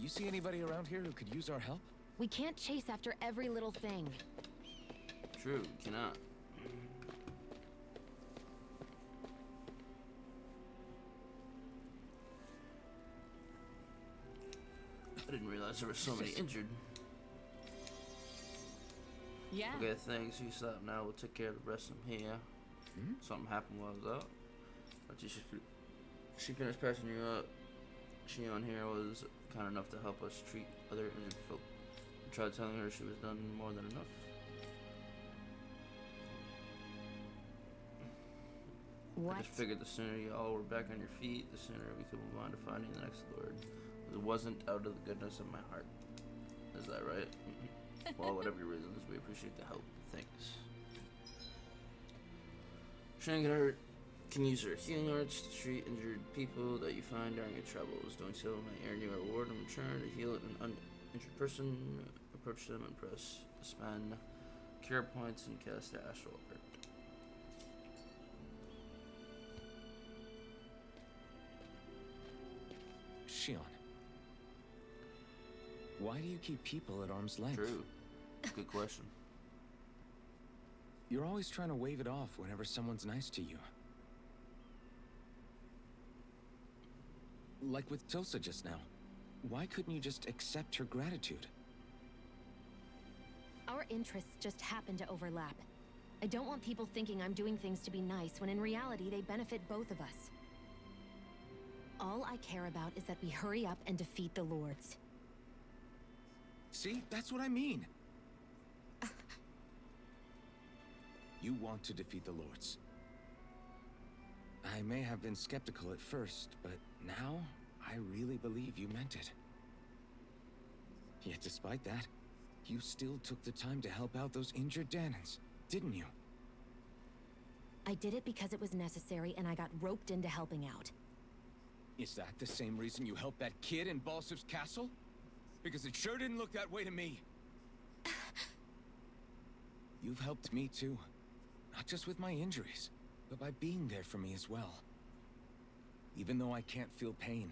You see anybody around here who could use our help? We can't chase after every little thing. True, cannot. I didn't realize there were so many injured. Yeah. Okay, thanks. You stop now. We'll take care of the rest of them here. Something happened while I was out. After she finished patching you up, Shion here was kind enough to help us treat other injured folk. I tried telling her she was done more than enough. What? I just figured the sooner you all were back on your feet, the sooner we could move on to finding the next Lord. It wasn't out of the goodness of my heart. Is that right? Well, whatever your reasons, we appreciate the help. Thanks. Shanghai can use her healing arts to treat injured people that you find during your travels. Doing so may earn you a reward in return to heal an uninjured person. Approach them and press spend cure points and cast the astral art. Shion, why do you keep people at arm's length? True. Good question. You're always trying to wave it off whenever someone's nice to you. Like with Tosa just now. Why couldn't you just accept her gratitude? Our interests just happen to overlap. I don't want people thinking I'm doing things to be nice when in reality they benefit both of us. All I care about is that we hurry up and defeat the Lords. See? That's what I mean. You want to defeat the Lords. I may have been skeptical at first, but now I really believe you meant it. Yet despite that, you still took the time to help out those injured Dahnans, didn't you? I did it because it was necessary and I got roped into helping out. Is that the same reason you helped that kid in Balsif's castle? Because it sure didn't look that way to me. You've helped me too. Not just with my injuries, but by being there for me as well. Even though I can't feel pain,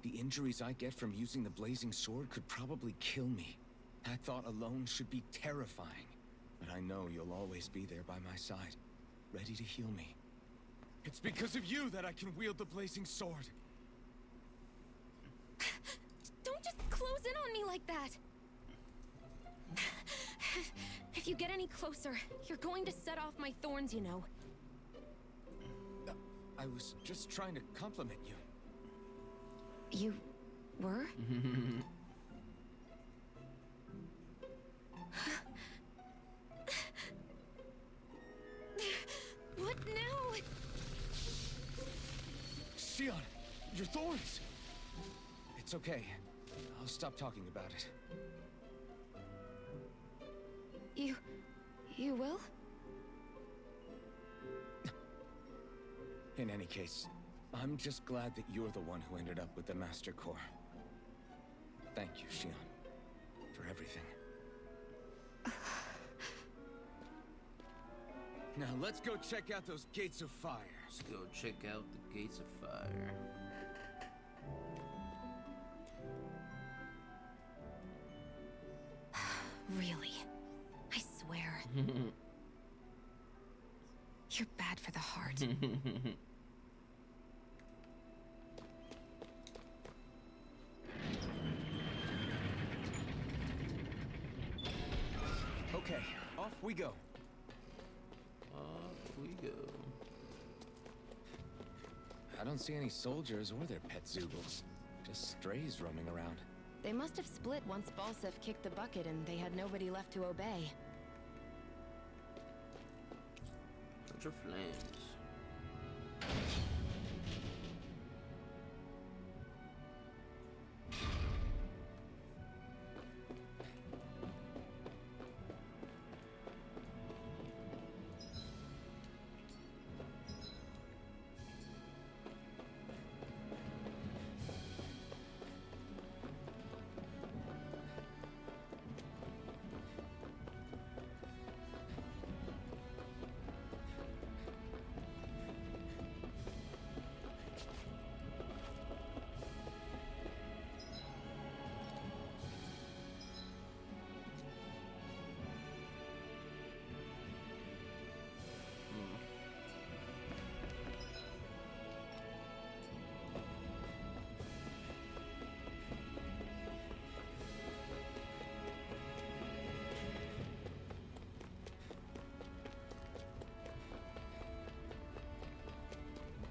the injuries I get from using the blazing sword could probably kill me. That thought alone should be terrifying. But I know you'll always be there by my side, ready to heal me. It's because of you that I can wield the blazing sword. Don't just close in on me like that! If you get any closer, you're going to set off my thorns, you know. I was just trying to compliment you. You were? What now? Shion, your thorns! It's okay. I'll stop talking about it. You will? In any case, I'm just glad that you're the one who ended up with the Master Core. Thank you, Shion, for everything. Now let's go check out those gates of fire. Let's go check out the gates of fire. Really? I swear. You're bad for the heart. Okay, off we go. Off we go. I don't see any soldiers or their pet Zoogles. Just strays roaming around. They must have split once Balsif kicked the bucket and they had nobody left to obey. Bunch of flames.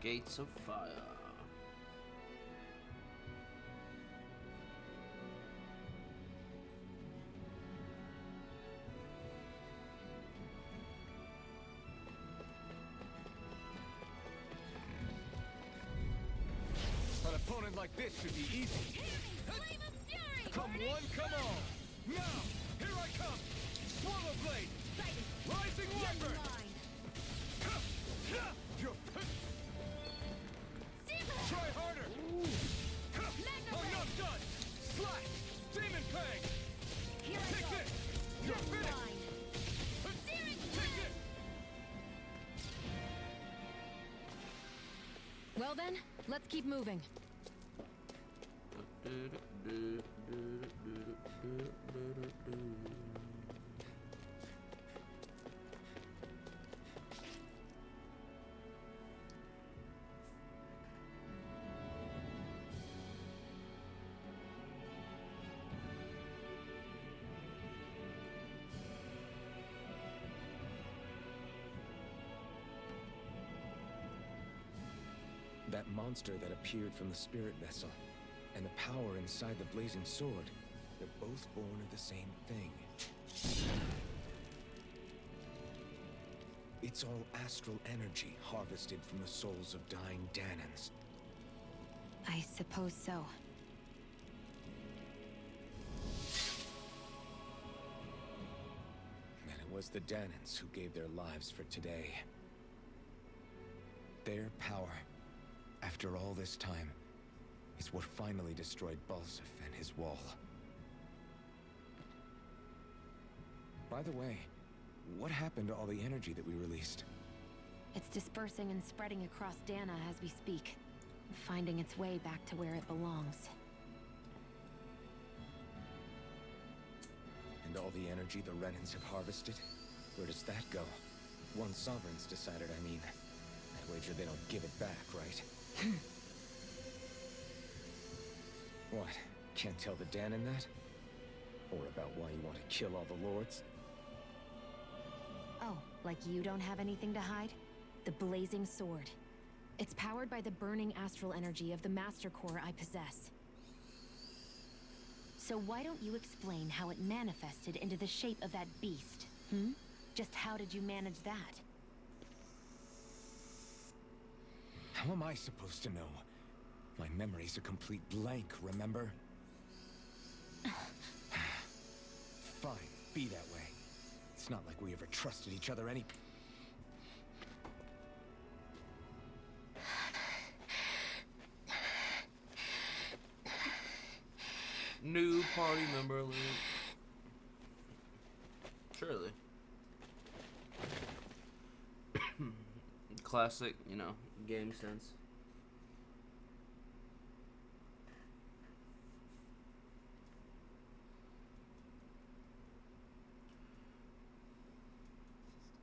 Gates of Fire. An opponent like this should be easy. Flame of Fury! Come one, come all. Now, here I come. Swallow Blade. Rising Wyvern. You're try harder. I'm not done. Slash. Demon Fang. Take this. You're finished. Take it. Well then, let's keep moving. That monster that appeared from the spirit vessel, and the power inside the blazing sword, they're both born of the same thing. It's all astral energy harvested from the souls of dying Dahnans. I suppose so. And it was the Dahnans who gave their lives for today. Their power, after all this time, is what finally destroyed Balsif and his wall. By the way, what happened to all the energy that we released? It's dispersing and spreading across Dana as we speak, finding its way back to where it belongs. And all the energy the Renans have harvested? Where does that go? One sovereign's decided, I mean. I wager they don't give it back, right? What? Can't tell the Dahnan that? Or about why you want to kill all the lords? Oh, like you don't have anything to hide? The Blazing Sword. It's powered by the burning astral energy of the Master Core I possess. So why don't you explain how it manifested into the shape of that beast, hmm? Just how did you manage that? How am I supposed to know? My memory's a complete blank, remember? Fine, be that way. It's not like we ever trusted each other any... New party member alert. Surely. Classic, you know, game sense.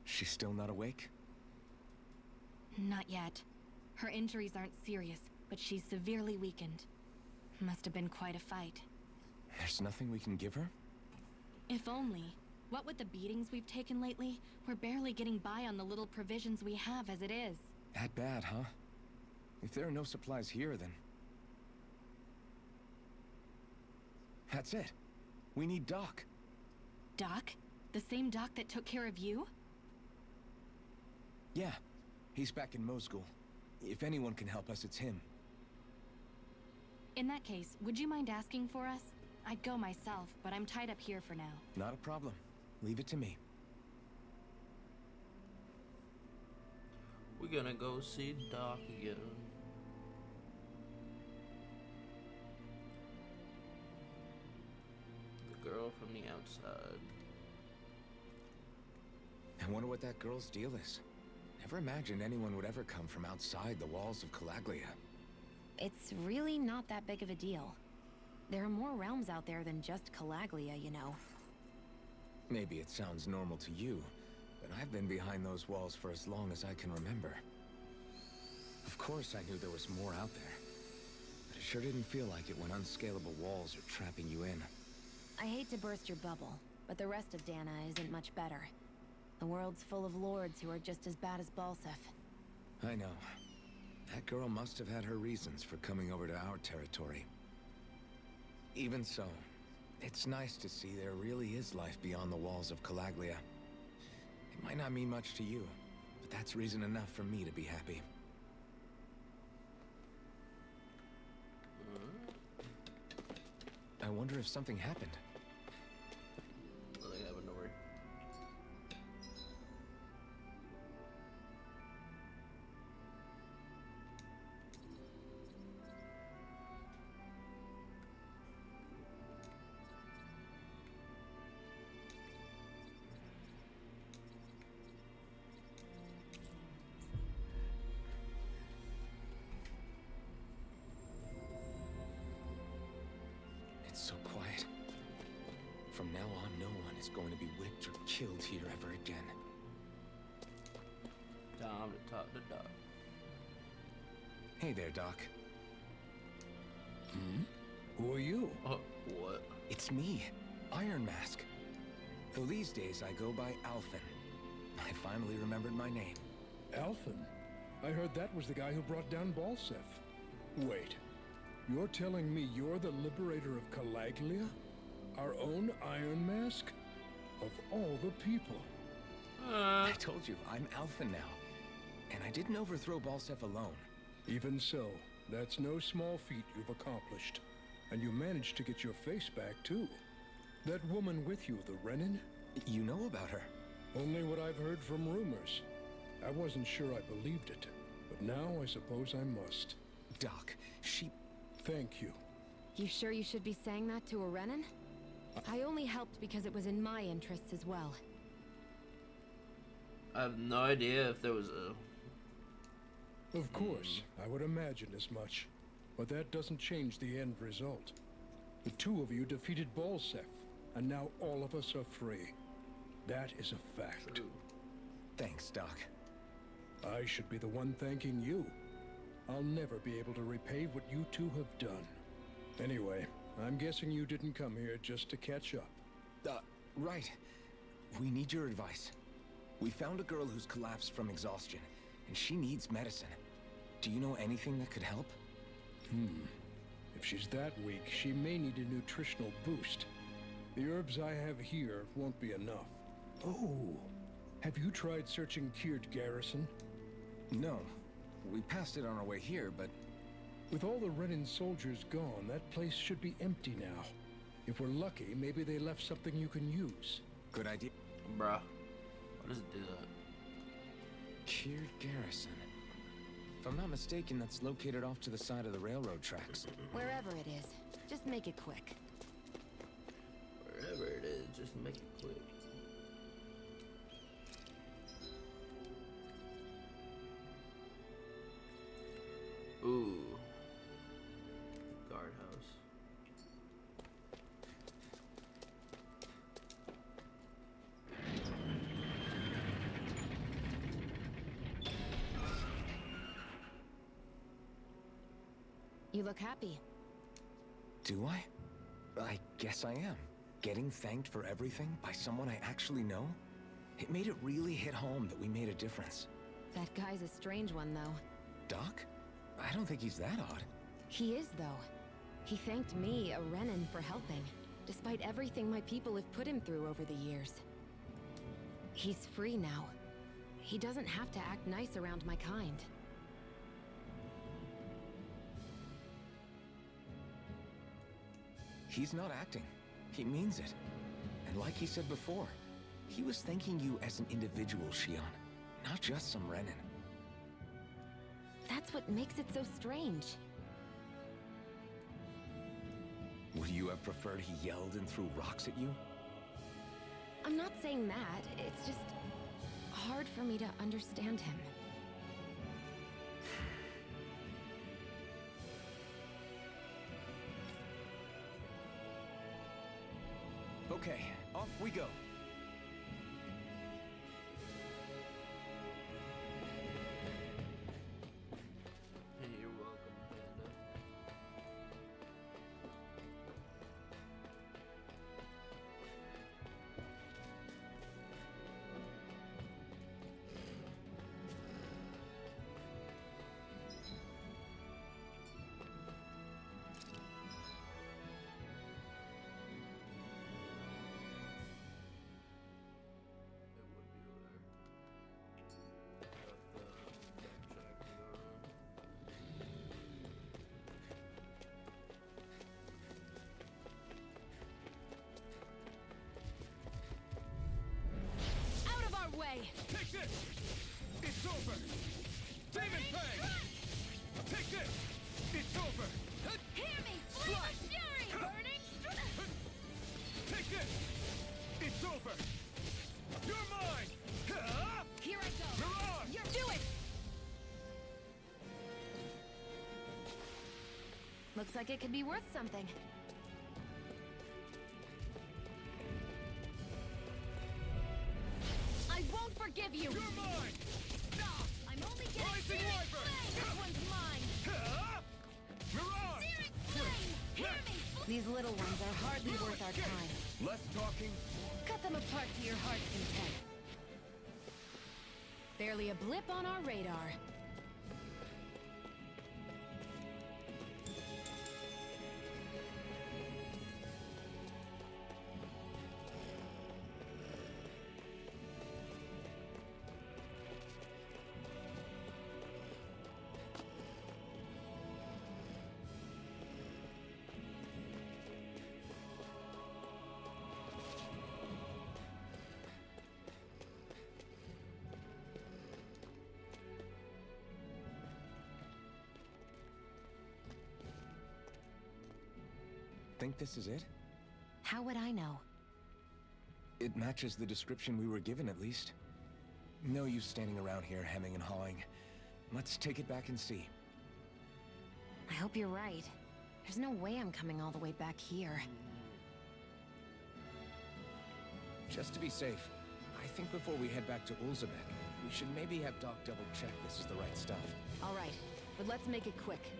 She's still not awake? Not yet. Her injuries aren't serious, but she's severely weakened. Must have been quite a fight. There's nothing we can give her? If only. What with the beatings we've taken lately, we're barely getting by on the little provisions we have as it is. That bad, huh? If there are no supplies here, then... That's it. We need Doc. Doc? The same Doc that took care of you? Yeah. He's back in Mosgul. If anyone can help us, it's him. In that case, would you mind asking for us? I'd go myself, but I'm tied up here for now. Not a problem. Leave it to me. We're gonna go see Doc again. The girl from the outside. I wonder what that girl's deal is. Never imagined anyone would ever come from outside the walls of Calaglia. It's really not that big of a deal. There are more realms out there than just Calaglia, you know. Maybe it sounds normal to you, but I've been behind those walls for as long as I can remember. Of course I knew there was more out there, but it sure didn't feel like it when unscalable walls are trapping you in. I hate to burst your bubble, but the rest of Dana isn't much better. The world's full of lords who are just as bad as Balsif. I know. That girl must have had her reasons for coming over to our territory. Even so, it's nice to see there really is life beyond the walls of Calaglia. It might not mean much to you, but that's reason enough for me to be happy. I wonder if something happened. Nothing happened, don't worry. It's so quiet. From now on, no one is going to be whipped or killed here ever again. Time to talk to Doc. Hey there, Doc. Who are you? What? It's me, Iron Mask. Though these days I go by Alphen. I finally remembered my name. Alphen? I heard that was the guy who brought down Balsef. Wait, you're telling me you're the liberator of Calaglia? Our own Iron Mask? Of all the people. I told you, I'm Alphen now. And I didn't overthrow Balsef alone. Even so, that's no small feat you've accomplished. And you managed to get your face back, too. That woman with you, the Renin? You know about her? Only what I've heard from rumors. I wasn't sure I believed it, but now I suppose I must. Doc, she... Thank you. You sure you should be saying that to a Renin? I only helped because it was in my interests as well. I have no idea if there was a... Of course, I would imagine as much. But that doesn't change the end result. The two of you defeated Balsef, and now all of us are free. That is a fact. Thanks, Doc. I should be the one thanking you. I'll never be able to repay what you two have done. Anyway, I'm guessing you didn't come here just to catch up. Right. We need your advice. We found a girl who's collapsed from exhaustion, and she needs medicine. Do you know anything that could help? If she's that weak, she may need a nutritional boost. The herbs I have here won't be enough. Oh, have you tried searching Kird Garrison? No. We passed it on our way here, but... With all the Renin soldiers gone, that place should be empty now. If we're lucky, maybe they left something you can use. Good idea. Bruh. What does it do that? Kird Garrison. If I'm not mistaken, that's located off to the side of the railroad tracks. Wherever it is, just make it quick. Wherever it is, just make it quick. Ooh. Guardhouse. You look happy. Do I? I guess I am. Getting thanked for everything by someone I actually know? It made it really hit home that we made a difference. That guy's a strange one, though. Doc? I don't think he's that odd. He is, though. He thanked me, a Renin, for helping, despite everything my people have put him through over the years. He's free now. He doesn't have to act nice around my kind. He's not acting. He means it. And like he said before, he was thanking you as an individual, Shion, not just some Renin. That's what makes it so strange. Would you have preferred he yelled and threw rocks at you? I'm not saying that. It's just hard for me to understand him. Okay, off we go. Hey, you're welcome, Panda. way! Take this! It's over! Demon Fang! Take this! It's over! Hear me! Flame of Fury! Burning Take this! It's over! You're mine! Here I go! Mirage! You do it! Looks like it could be worth something. I won't forgive you! You're mine! I'm only getting Rising Searing Wyvern! Flame! This one's mine! Mirage! Searing Flame! Hear me! These little ones are hardly worth our time. Less talking. Cut them apart to your heart's content. Barely a blip on our radar. Think this is it? How would I know? It matches the description we were given, at least. No use standing around here hemming and hawing. Let's take it back and see. I hope you're right. There's no way I'm coming all the way back here. Just to be safe, I think before we head back to Ulzabek, we should maybe have Doc double-check this is the right stuff. All right, but let's make it quick.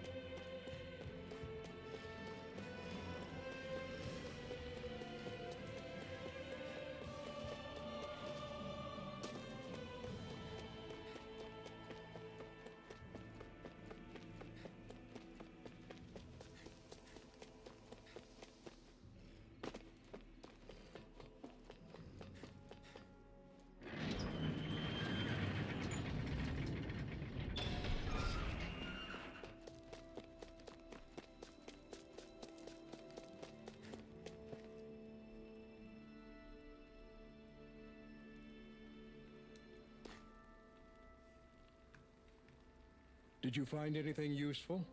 Did you find anything useful?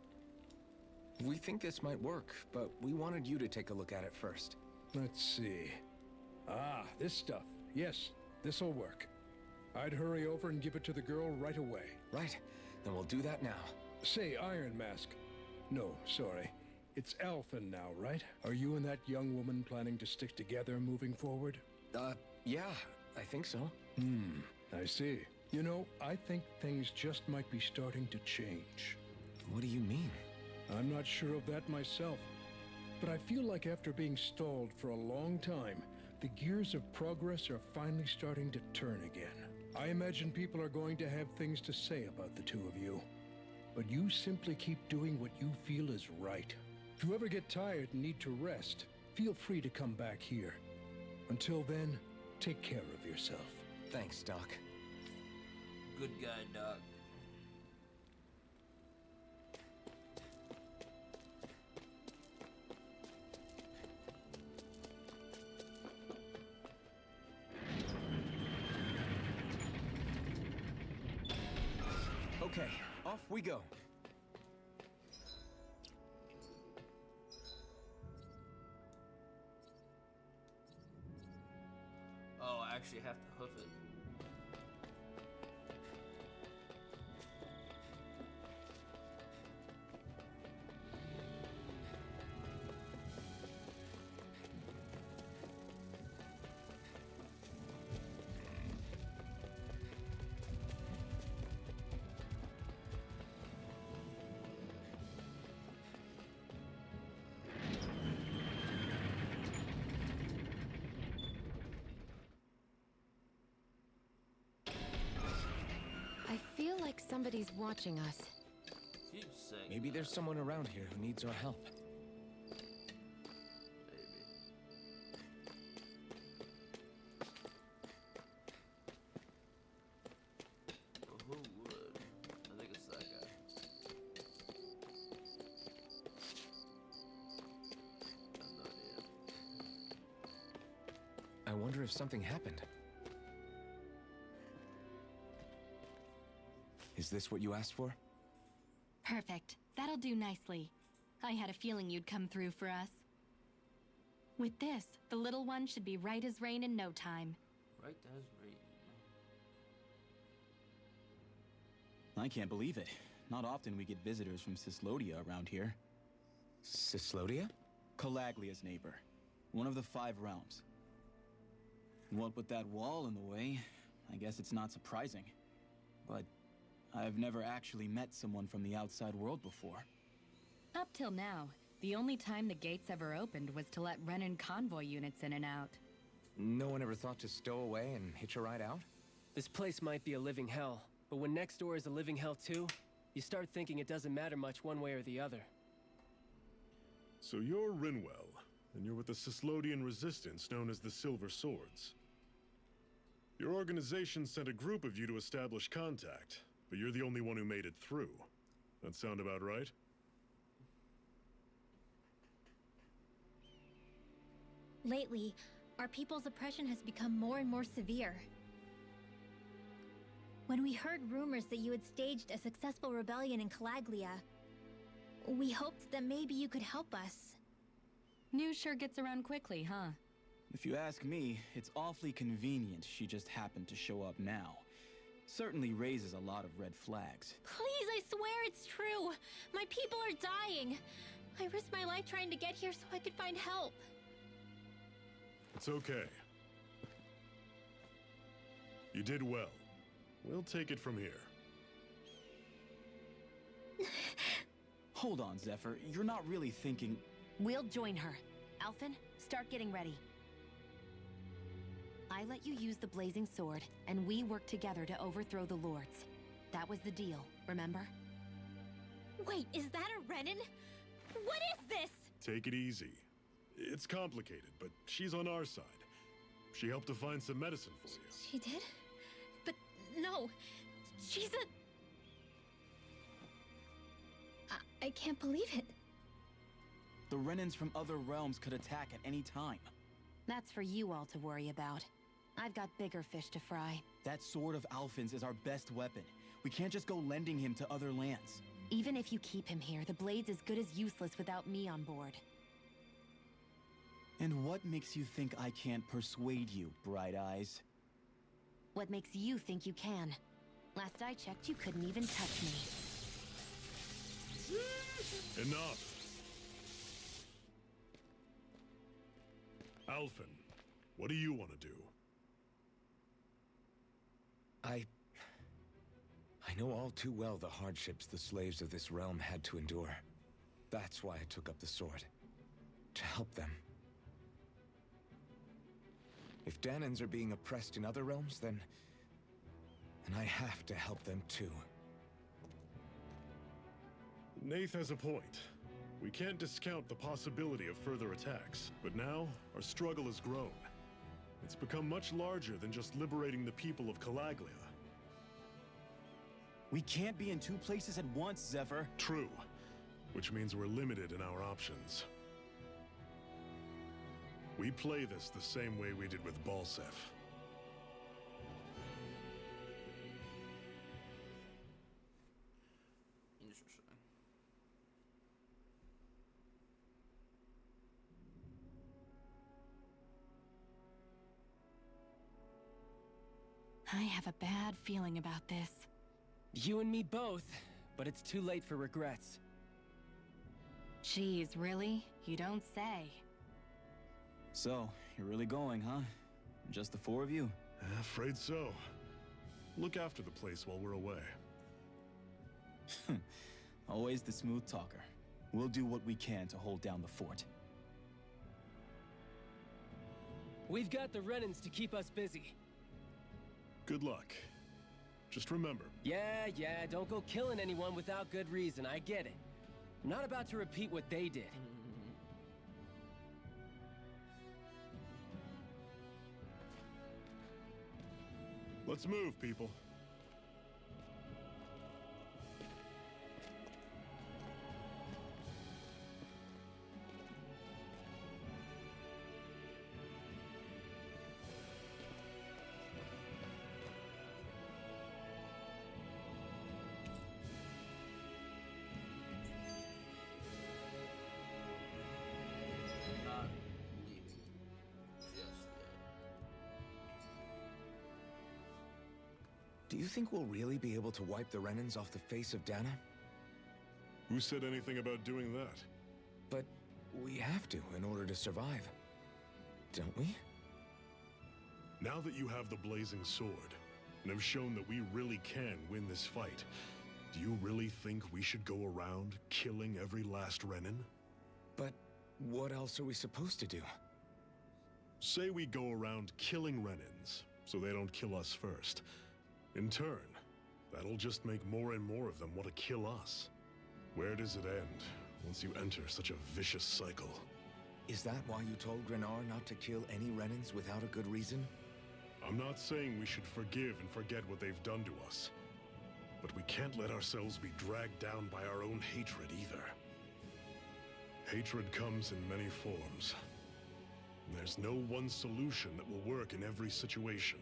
We think this might work, but we wanted you to take a look at it first. Let's see. Ah, this stuff. Yes, this'll work. I'd hurry over and give it to the girl right away. Right, then we'll do that now. Say, Iron Mask. No, sorry. It's Alphen now, right? Are you and that young woman planning to stick together moving forward? Yeah, I think so. I see. You know, I think things just might be starting to change. What do you mean? I'm not sure of that myself, but I feel like after being stalled for a long time, the gears of progress are finally starting to turn again. I imagine people are going to have things to say about the two of you, but you simply keep doing what you feel is right. If you ever get tired and need to rest, feel free to come back here. Until then, take care of yourself. Thanks, Doc. Good guy, Doc. Okay, off we go. Oh, I actually have to hoof it. I feel like somebody's watching us. Keep saying Maybe there's that, someone around here who needs our help. baby. But who would? I think it's that guy. I have no idea. I wonder if something happened. Is this what you asked for? Perfect. That'll do nicely. I had a feeling you'd come through for us. With this, the little one should be right as rain in no time. Right as rain. I can't believe it. Not often we get visitors from Cyslodia around here. Cyslodia? Calaglia's neighbor. One of the 5 realms. What with that wall in the way, I guess it's not surprising. But I've never actually met someone from the outside world before. Up till now, the only time the gates ever opened was to let Renan convoy units in and out. No one ever thought to stow away and hitch a ride out? This place might be a living hell, but when next door is a living hell too, you start thinking it doesn't matter much one way or the other. So you're Rinwell, and you're with the Cyslodian resistance known as the Silver Swords. Your organization sent a group of you to establish contact, but you're the only one who made it through. That sound about right? Lately, our people's oppression has become more and more severe. When we heard rumors that you had staged a successful rebellion in Calaglia, we hoped that maybe you could help us. News sure gets around quickly, huh? If you ask me, it's awfully convenient she just happened to show up now. Certainly raises a lot of red flags. Please, I swear it's true! My people are dying! I risked my life trying to get here so I could find help. It's okay. You did well. We'll take it from here. Hold on, Zephyr. You're not really thinking... We'll join her. Alphen, start getting ready. I let you use the blazing sword, and we worked together to overthrow the lords. That was the deal, remember? Wait, is that a Renan? What is this? Take it easy. It's complicated, but she's on our side. She helped to find some medicine for you. She did? But no, she's a... I can't believe it. The Renans from other realms could attack at any time. That's for you all to worry about. I've got bigger fish to fry. That sword of Alphen's is our best weapon. We can't just go lending him to other lands. Even if you keep him here, the blade's as good as useless without me on board. And what makes you think I can't persuade you, Bright Eyes? What makes you think you can? Last I checked, you couldn't even touch me. Enough! Alphen, what do you want to do? I know all too well the hardships the slaves of this realm had to endure. That's why I took up the sword. To help them. If Dahnans are being oppressed in other realms, then I have to help them too. Nath has a point. We can't discount the possibility of further attacks, but now our struggle has grown. It's become much larger than just liberating the people of Calaglia. We can't be in 2 places at once, Zephyr. True, which means we're limited in our options. We play this the same way we did with Balseph. Interesting. I have a bad feeling about this. You and me both, but it's too late for regrets. Jeez, really? You don't say. So, you're really going, huh? Just the 4 of you? Afraid so. Look after the place while we're away. Always the smooth talker. We'll do what we can to hold down the fort. We've got the Renans to keep us busy. Good luck. Just remember, Yeah, don't go killing anyone without good reason, I get it. I'm not about to repeat what they did. let's move, people. Do you think we'll really be able to wipe the Renans off the face of Dana? Who said anything about doing that? But we have to in order to survive. Don't we? Now that you have the Blazing Sword, and have shown that we really can win this fight, do you really think we should go around killing every last Renan? But what else are we supposed to do? Say we go around killing Renans, so they don't kill us first. In turn, that'll just make more and more of them want to kill us. Where does it end once you enter such a vicious cycle? Is that why you told Grenar not to kill any Renans without a good reason? I'm not saying we should forgive and forget what they've done to us. But we can't let ourselves be dragged down by our own hatred either. Hatred comes in many forms. And there's no one solution that will work in every situation.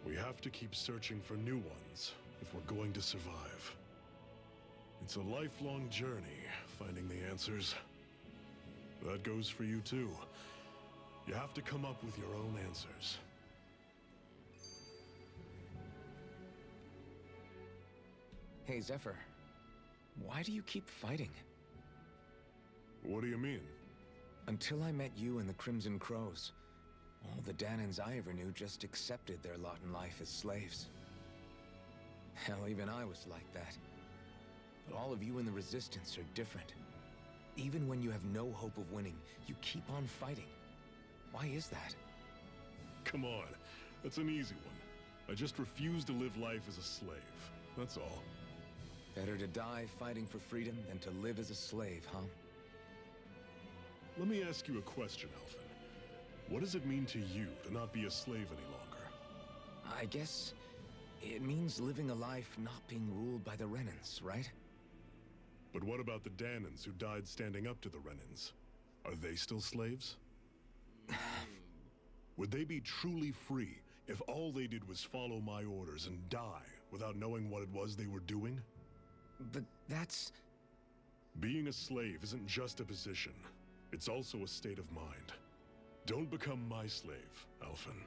We have to keep searching for new ones if we're going to survive. It's a lifelong journey, finding the answers. That goes for you too. You have to come up with your own answers. Hey, Zephyr. Why do you keep fighting? What do you mean? Until I met you and the Crimson Crows, all the Danans I ever knew just accepted their lot in life as slaves. Hell, even I was like that. But all of you in the Resistance are different. Even when you have no hope of winning, you keep on fighting. Why is that? Come on, that's an easy one. I just refuse to live life as a slave, that's all. Better to die fighting for freedom than to live as a slave, huh? Let me ask you a question, Alphen. What does it mean to you to not be a slave any longer? I guess it means living a life not being ruled by the Renans, right? But what about the Danans who died standing up to the Renans? Are they still slaves? Would they be truly free if all they did was follow my orders and die without knowing what it was they were doing? But that's... Being a slave isn't just a position. It's also a state of mind. Don't become my slave, Alphen.